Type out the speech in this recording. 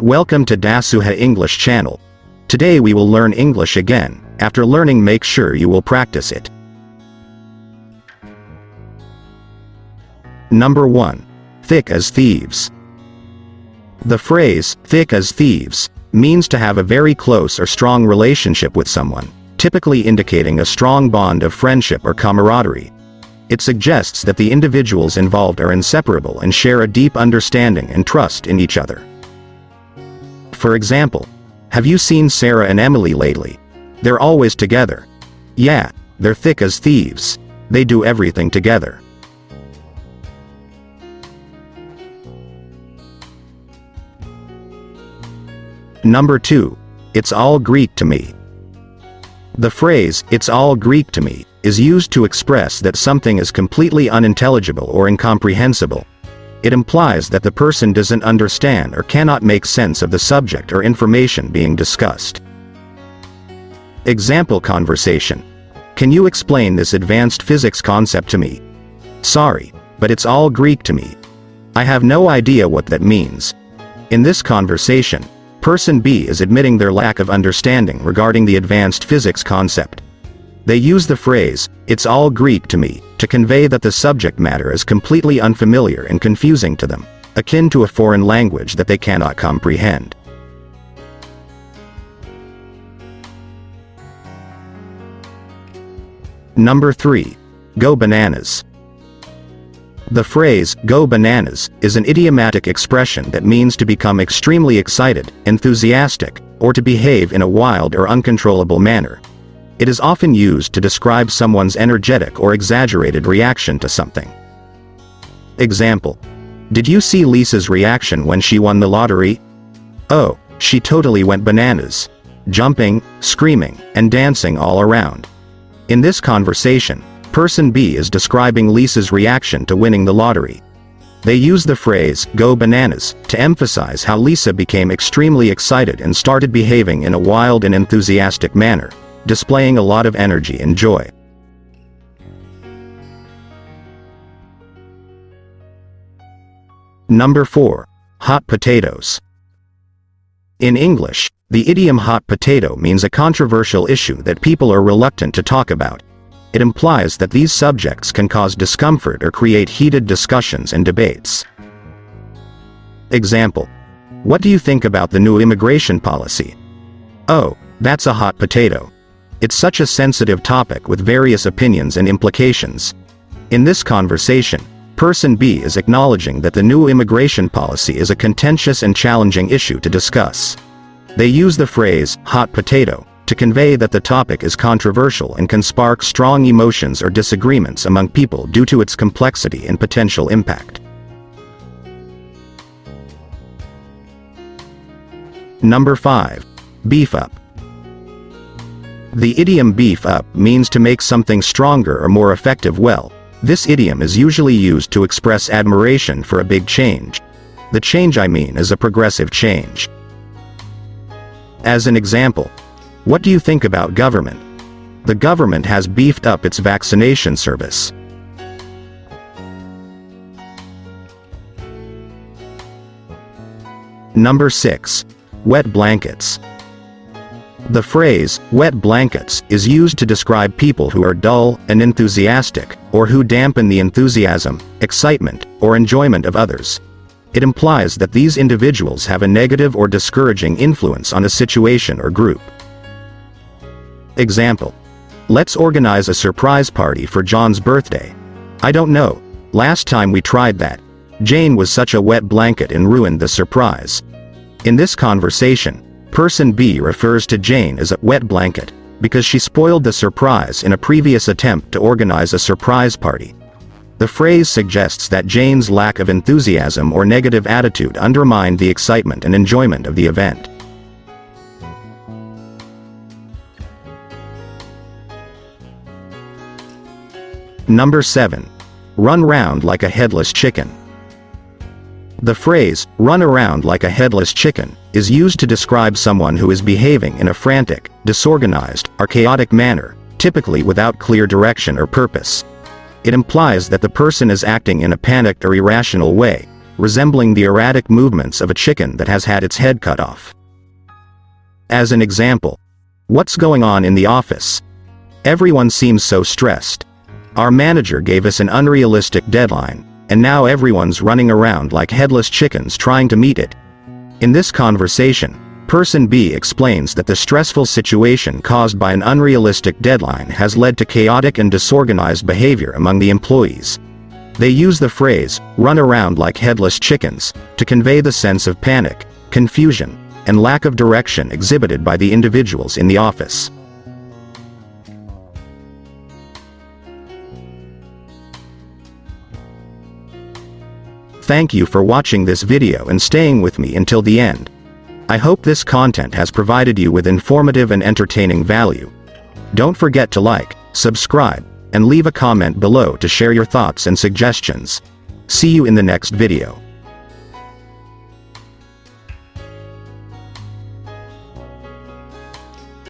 Welcome to Dasuha English channel. Today we will learn English again. After learning, make sure you will practice it. Number 1. Thick as thieves. The phrase, thick as thieves, means to have a very close or strong relationship with someone, typically indicating a strong bond of friendship or camaraderie. It suggests that the individuals involved are inseparable and share a deep understanding and trust in each other. For example, have you seen Sarah and Emily lately? They're always together. Yeah, they're thick as thieves. They do everything together. Number 2. It's all Greek to me. The phrase, "it's all Greek to me," is used to express that something is completely unintelligible or incomprehensible. It implies that the person doesn't understand or cannot make sense of the subject or information being discussed. Example conversation. Can you explain this advanced physics concept to me? Sorry, but it's all Greek to me. I have no idea what that means. In this conversation, person B is admitting their lack of understanding regarding the advanced physics concept. They use the phrase, "it's all Greek to me," to convey that the subject matter is completely unfamiliar and confusing to them, akin to a foreign language that they cannot comprehend. Number 3. Go bananas. The phrase, "go bananas," is an idiomatic expression that means to become extremely excited, enthusiastic, or to behave in a wild or uncontrollable manner. It is often used to describe someone's energetic or exaggerated reaction to something. Example. Did you see Lisa's reaction when she won the lottery? Oh, she totally went bananas. Jumping, screaming, and dancing all around. In this conversation, person B is describing Lisa's reaction to winning the lottery. They use the phrase, "go bananas," to emphasize how Lisa became extremely excited and started behaving in a wild and enthusiastic manner, displaying a lot of energy and joy. Number 4. Hot potatoes. In English, the idiom hot potato means a controversial issue that people are reluctant to talk about. It implies that these subjects can cause discomfort or create heated discussions and debates. Example. What do you think about the new immigration policy? Oh, that's a hot potato. It's such a sensitive topic with various opinions and implications. In this conversation, person B is acknowledging that the new immigration policy is a contentious and challenging issue to discuss. They use the phrase, "hot potato," to convey that the topic is controversial and can spark strong emotions or disagreements among people due to its complexity and potential impact. Number 5. Beef up. The idiom beef up means to make something stronger or more effective well. This idiom is usually used to express admiration for a big change. The change I mean is a progressive change. As an example, what do you think about government? The government has beefed up its vaccination service. Number 6. Wet blankets. The phrase, "wet blankets," is used to describe people who are dull and enthusiastic, or who dampen the enthusiasm, excitement, or enjoyment of others. It implies that these individuals have a negative or discouraging influence on a situation or group. Example. Let's organize a surprise party for John's birthday. I don't know. Last time we tried that, Jane was such a wet blanket and ruined the surprise. In this conversation, person B refers to Jane as a wet blanket, because she spoiled the surprise in a previous attempt to organize a surprise party. The phrase suggests that Jane's lack of enthusiasm or negative attitude undermined the excitement and enjoyment of the event. Number 7. Run round like a headless chicken. The phrase, "run around like a headless chicken," is used to describe someone who is behaving in a frantic, disorganized, or chaotic manner, typically without clear direction or purpose. It implies that the person is acting in a panicked or irrational way, resembling the erratic movements of a chicken that has had its head cut off. As an example, "What's going on in the office? Everyone seems so stressed. Our manager gave us an unrealistic deadline, and now everyone's running around like headless chickens trying to meet it." In this conversation, Person B explains that the stressful situation caused by an unrealistic deadline has led to chaotic and disorganized behavior among the employees. They use the phrase, "run around like headless chickens," to convey the sense of panic, confusion, and lack of direction exhibited by the individuals in the office. Thank you for watching this video and staying with me until the end. I hope this content has provided you with informative and entertaining value. Don't forget to like, subscribe, and leave a comment below to share your thoughts and suggestions. See you in the next video.